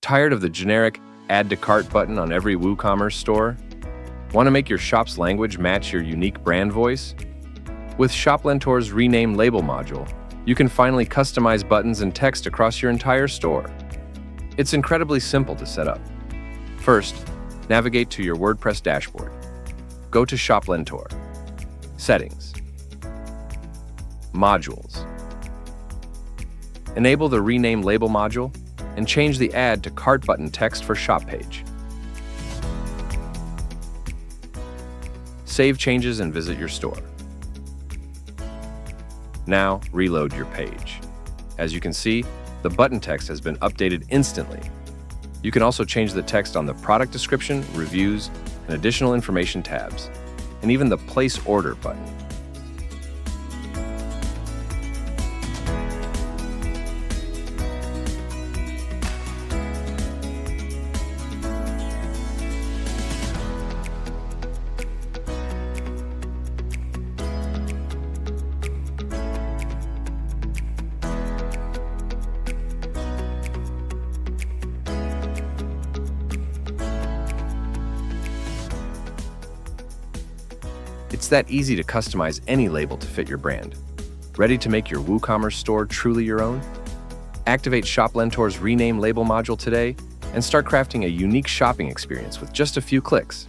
Tired of the generic Add to Cart button on every WooCommerce store? Want to make your shop's language match your unique brand voice? With ShopLentor's Rename Label module, you can finally customize buttons and text across your entire store. It's incredibly simple to set up. First, navigate to your WordPress dashboard. Go to ShopLentor, Settings, Modules. Enable the Rename Label module and change the Add to Cart button text for Shop page. Save changes and visit your store. Now, reload your page. As you can see, the button text has been updated instantly. You can also change the text on the product description, reviews, and additional information tabs, and even the Place Order button. It's that easy to customize any label to fit your brand. Ready to make your WooCommerce store truly your own? Activate ShopLentor's Rename Label module today and start crafting a unique shopping experience with just a few clicks.